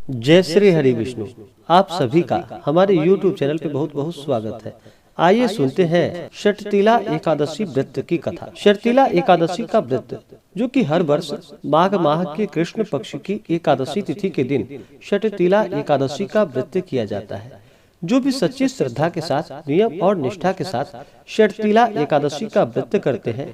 जय श्री हरि विष्णु। आप सभी का हमारे YouTube चैनल पे बहुत बहुत स्वागत है। आइए सुनते हैं षटतिला एकादशी व्रत की कथा। षटतिला एकादशी का व्रत जो कि हर वर्ष माघ माह के कृष्ण पक्ष की एकादशी तिथि के दिन षटतिला एकादशी का व्रत किया जाता है। जो भी सच्ची श्रद्धा के साथ, नियम और निष्ठा के साथ षटतिला एकादशी का व्रत करते हैं,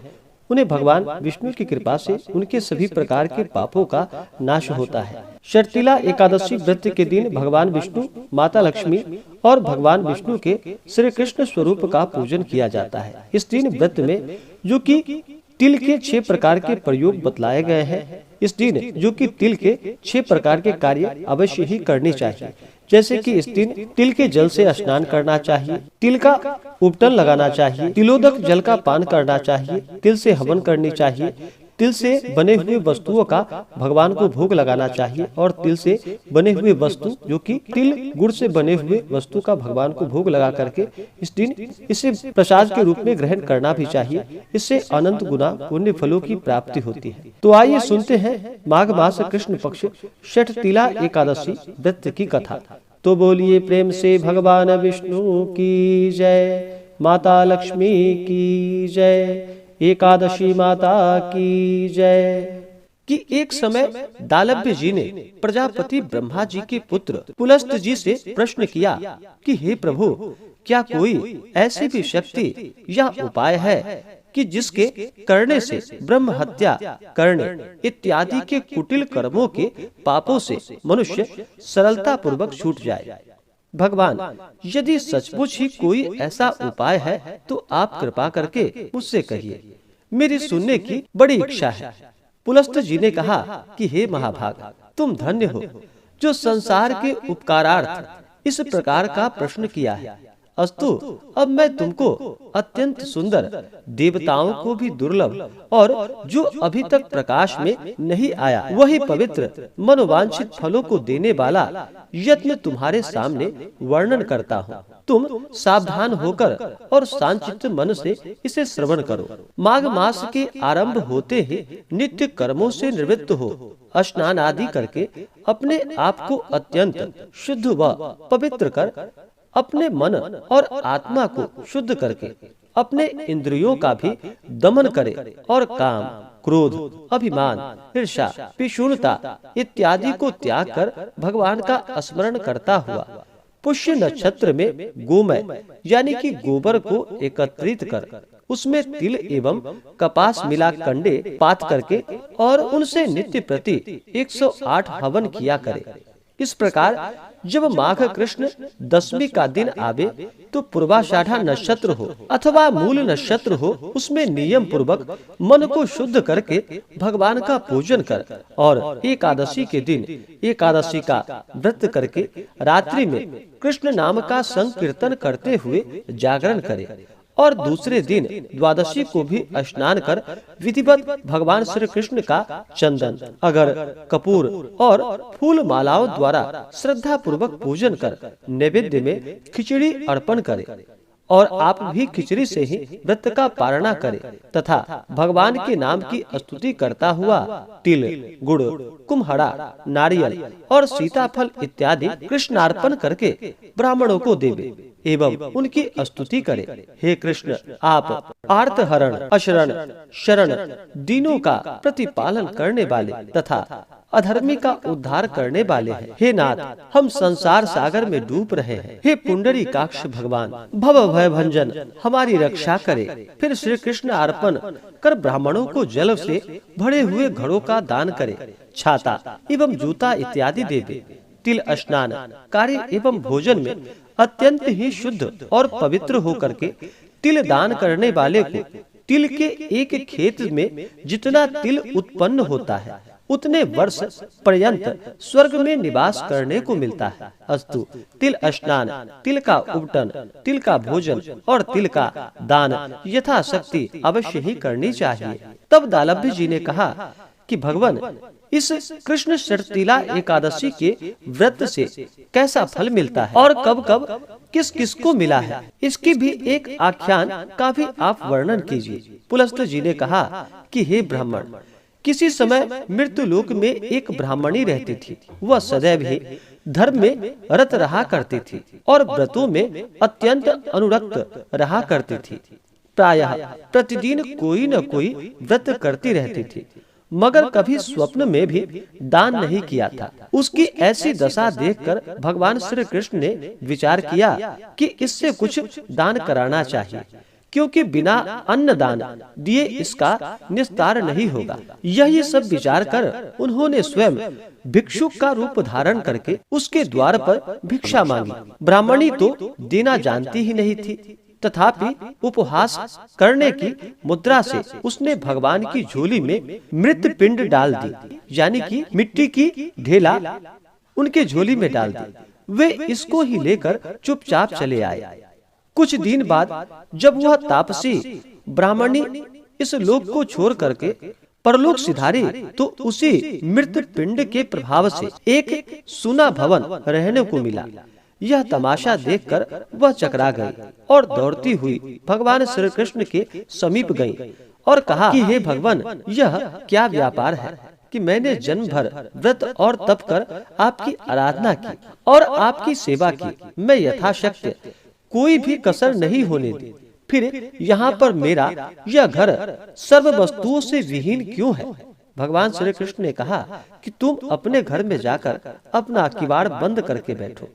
उन्हें भगवान विष्णु की कृपा से उनके सभी प्रकार के पापों का नाश होता है। षटतिला एकादशी व्रत के दिन भगवान विष्णु, माता लक्ष्मी और भगवान विष्णु के श्री कृष्ण स्वरूप का पूजन किया जाता है। इस दिन व्रत में जो कि तिल के 6 प्रकार के प्रयोग बतलाए गए हैं, इस दिन जो कि तिल के 6 प्रकार के कार्य अवश्य ही करने चाहिए। जैसे कि इस दिन तिल के जल से स्नान करना चाहिए, तिल का उपटन लगाना चाहिए, तिलोदक जल का पान करना चाहिए, तिल से हवन करनी चाहिए, तिल से बने हुए वस्तुओं का भगवान को भोग लगाना चाहिए और तिल से बने हुए वस्तु जो कि तिल गुड़ से बने हुए वस्तु का भगवान को भोग लगा करके इस दिन इसे प्रसाद के रूप में ग्रहण करना भी चाहिए। इससे अनंत गुना पुण्य फलों की प्राप्ति होती है। तो आइए सुनते हैं माघ मास कृष्ण पक्ष षटतिला एकादशी व्रत की कथा। तो बोलिए प्रेम से भगवान विष्णु की जय, माता लक्ष्मी की जय, एकादशी माता की जय। कि एक समय दालभ्य जी ने प्रजापति ब्रह्मा जी के पुत्र पुलस्त जी से प्रश्न किया कि हे प्रभु, क्या कोई ऐसी भी शक्ति या उपाय है कि जिसके करने से ब्रह्म हत्या करने इत्यादि के कुटिल कर्मों के पापों से मनुष्य सरलता पूर्वक छूट जाए? भगवान, यदि सचमुच ही कोई ऐसा उपाय है तो आप कृपा करके मुझसे कहिए, मेरी सुनने की बड़ी इच्छा है। पुलस्त जी ने कहा कि हे महाभाग, तुम धन्य हो जो संसार के उपकारार्थ इस प्रकार का प्रश्न किया है। अस्तु, अब मैं तुमको अत्यंत सुंदर, देवताओं को भी दुर्लभ और जो अभी तक प्रकाश में नहीं आया वही पवित्र मनोवांछित फलों को देने वाला यत्न तुम्हारे सामने वर्णन करता हूँ। तुम सावधान होकर और शांतचित्त मन से इसे श्रवण करो। माघ मास के आरंभ होते ही नित्य कर्मों से निवृत्त हो स्नान आदि करके अपने आप को अत्यंत शुद्ध व पवित्र कर, अपने मन और आत्मा को शुद्ध करके अपने इंद्रियों का भी दमन करे और काम, क्रोध, अभिमान, ईर्ष्या, पिशूनता इत्यादि को त्याग कर भगवान का स्मरण करता हुआ पुष्य नक्षत्र में गोमय यानी कि गोबर को एकत्रित कर उसमें तिल एवं कपास मिला कंडे पात करके और उनसे नित्य प्रति 108 हवन किया करे। इस प्रकार जब माघ कृष्ण दशमी का दिन आवे तो पूर्वाषाढ़ा नक्षत्र हो अथवा मूल नक्षत्र हो, उसमें नियम पूर्वक मन को शुद्ध करके भगवान का पूजन कर और एकादशी के दिन एकादशी का व्रत करके रात्रि में कृष्ण नाम का संकीर्तन करते हुए जागरण करे और दूसरे दिन द्वादशी को भी स्नान कर विधिवत भगवान श्री कृष्ण का चंदन, अगर, कपूर और फूल मालाओं द्वारा श्रद्धा पूर्वक पूजन कर नैवेद्य में खिचड़ी अर्पण करे और आप भी खिचड़ी से ही व्रत का पारणा करे तथा भगवान के नाम की स्तुति करता हुआ तिल, गुड़, कुम्हड़ा, नारियल और सीताफल इत्यादि कृष्णार्पण करके ब्राह्मणों को देवे एवं उनकी स्तुति करे। हे कृष्ण, आप आर्तहरण, अशरण, शरण दीनों का प्रतिपालन करने वाले तथा अधर्मी का उद्धार करने वाले हैं। हे नाथ, हम संसार सागर में डूब रहे हैं। हे पुंडरीकाक्ष भगवान, भव भय भंजन हमारी रक्षा करे। फिर श्री कृष्ण अर्पण कर ब्राह्मणों को जल से भरे हुए घड़ों का दान करे, छाता एवं जूता इत्यादि देवे। तिल स्नान कार्य एवं भोजन में अत्यंत ही शुद्ध और पवित्र होकर के तिल दान करने वाले को तिल के एक खेत में जितना तिल उत्पन्न होता है उतने वर्ष पर्यंत स्वर्ग में निवास करने को मिलता है। अस्तु, तिल स्नान, तिल का उपटन, तिल का भोजन और तिल का दान यथाशक्ति अवश्य ही करनी चाहिए। तब दालभ्य जी ने कहा कि भगवान, इस कृष्ण षटतिला एकादशी के व्रत से कैसा फल मिलता है और कब कब किस किस को मिला है, इसकी भी एक आख्यान का भी आप वर्णन कीजिए। पुलस्त जी ने कहा कि हे ब्राह्मण, किसी समय मृत्युलोक में एक ब्राह्मणी रहती थी। वह सदैव ही धर्म में रत रहा करती थी और व्रतों में अत्यंत अनुरक्त रहा करती थी। प्रायः प्रतिदिन कोई न कोई व्रत करती रहती थी, मगर कभी स्वप्न में भी दान नहीं किया था। उसकी ऐसी दशा देखकर भगवान श्री कृष्ण ने विचार किया कि इससे कुछ दान कराना चाहिए, क्योंकि बिना अन्न दान दिए इसका निस्तार नहीं होगा। यही सब विचार कर उन्होंने स्वयं भिक्षुक का रूप धारण करके उसके द्वार पर भिक्षा मांगी। ब्राह्मणी तो देना जानती ही नहीं थी, तथापि उपहास करने की मुद्रा से उसने भगवान की झोली में मृत पिंड डाल दी, यानी कि मिट्टी की ढेला उनके झोली में डाल दी। वे इसको ही लेकर चुपचाप चले आए। कुछ दिन बाद जब वह तापसी ब्राह्मणी इस लोक को छोड़ करके परलोक सिधारी, तो उसी मृत पिंड के प्रभाव से एक सुना भवन रहने को मिला। यह तमाशा देखकर वह चकरा गई और दौड़ती हुई भगवान श्री कृष्ण के समीप गई और कहा कि हे भगवान, यह क्या व्यापार है कि मैंने जन्म भर व्रत और तप कर आपकी आराधना की और आपकी सेवा की। मैं यथाशक्ति कोई भी कसर नहीं होने दी, फिर यहाँ पर मेरा यह घर सर्व वस्तुओं से विहीन क्यों है? भगवान श्री कृष्ण ने कहा कि तुम अपने घर में जाकर अपना किवाड़ बंद करके बैठो।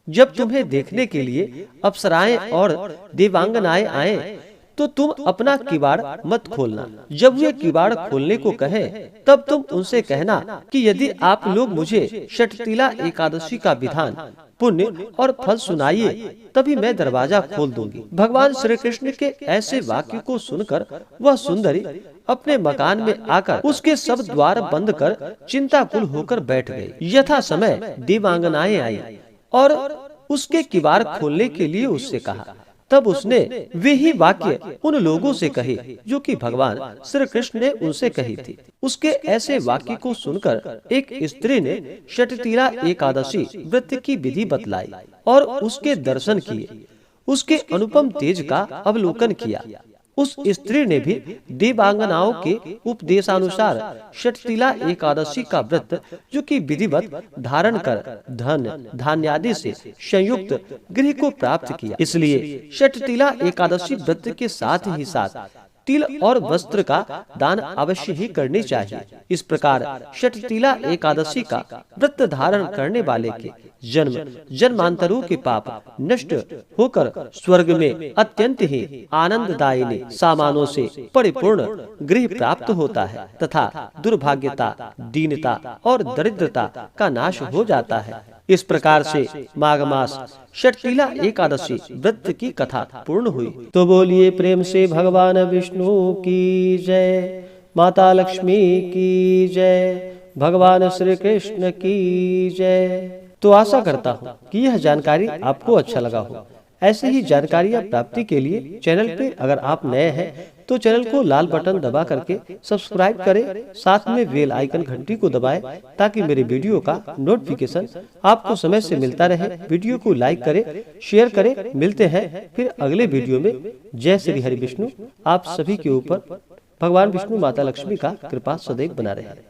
जब तुम्हें देखने के लिए अप्सराएं और देवांगनाएं आए तो तुम अपना किवाड़ मत खोलना। जब वे किवाड़ खोलने को कहें तब तुम उनसे कहना कि यदि आप लोग मुझे षटतिला एकादशी का विधान, पुण्य और फल सुनाइए, तभी मैं दरवाजा खोल दूंगी। भगवान श्री कृष्ण के ऐसे वाक्य को सुनकर वह सुंदरी अपने मकान में आकर उसके सब द्वार बंद कर चिंताकुल होकर बैठ गई। यथा समय देवांगनाएं आई और उसके किवाड़ खोलने के लिए उससे कहा। तब उसने वे ही वाक्य उन लोगों से कहे जो कि भगवान श्री कृष्ण ने उनसे कही थी। उसके ऐसे वाक्य को सुनकर एक स्त्री ने षटतिला एकादशी व्रत की विधि बतलाई और उसके दर्शन किए, उसके अनुपम तेज का अवलोकन किया। उस स्त्री ने भी देवांगनाओं के उपदेशानुसार षटतिला एकादशी का व्रत, जो कि विधिवत धारण कर धन धान्यादि से संयुक्त गृह को प्राप्त किया। इसलिए षटतिला एकादशी व्रत के साथ ही साथ तिल और वस्त्र का दान अवश्य ही करनी चाहिए। इस प्रकार षटतिला एकादशी का व्रत धारण करने वाले के जन्म जन्मांतरों के पाप नष्ट होकर स्वर्ग में अत्यंत ही आनंददायी सामानों से परिपूर्ण गृह प्राप्त होता है तथा दुर्भाग्यता, दीनता और दरिद्रता का नाश हो जाता है। इस प्रकार से माघ मास षटतिला एकादशी व्रत की कथा पूर्ण हुई। तो बोलिए प्रेम से भगवान विष्णु की जय, माता लक्ष्मी की जय, भगवान श्री कृष्ण की जय। तो आशा करता हूँ कि यह जानकारी आपको अच्छा लगा हो। ऐसे ही जानकारियाँ प्राप्ति के लिए चैनल पे अगर आप नए हैं तो चैनल को लाल बटन दबा करके सब्सक्राइब करें, साथ में बेल आइकन घंटी को दबाएं ताकि मेरे वीडियो का नोटिफिकेशन आपको समय से मिलता रहे। वीडियो को लाइक करें, शेयर करें। मिलते हैं फिर अगले वीडियो में। जय श्री हरि विष्णु। आप सभी के ऊपर भगवान विष्णु माता लक्ष्मी का कृपा सदैव बना रहे।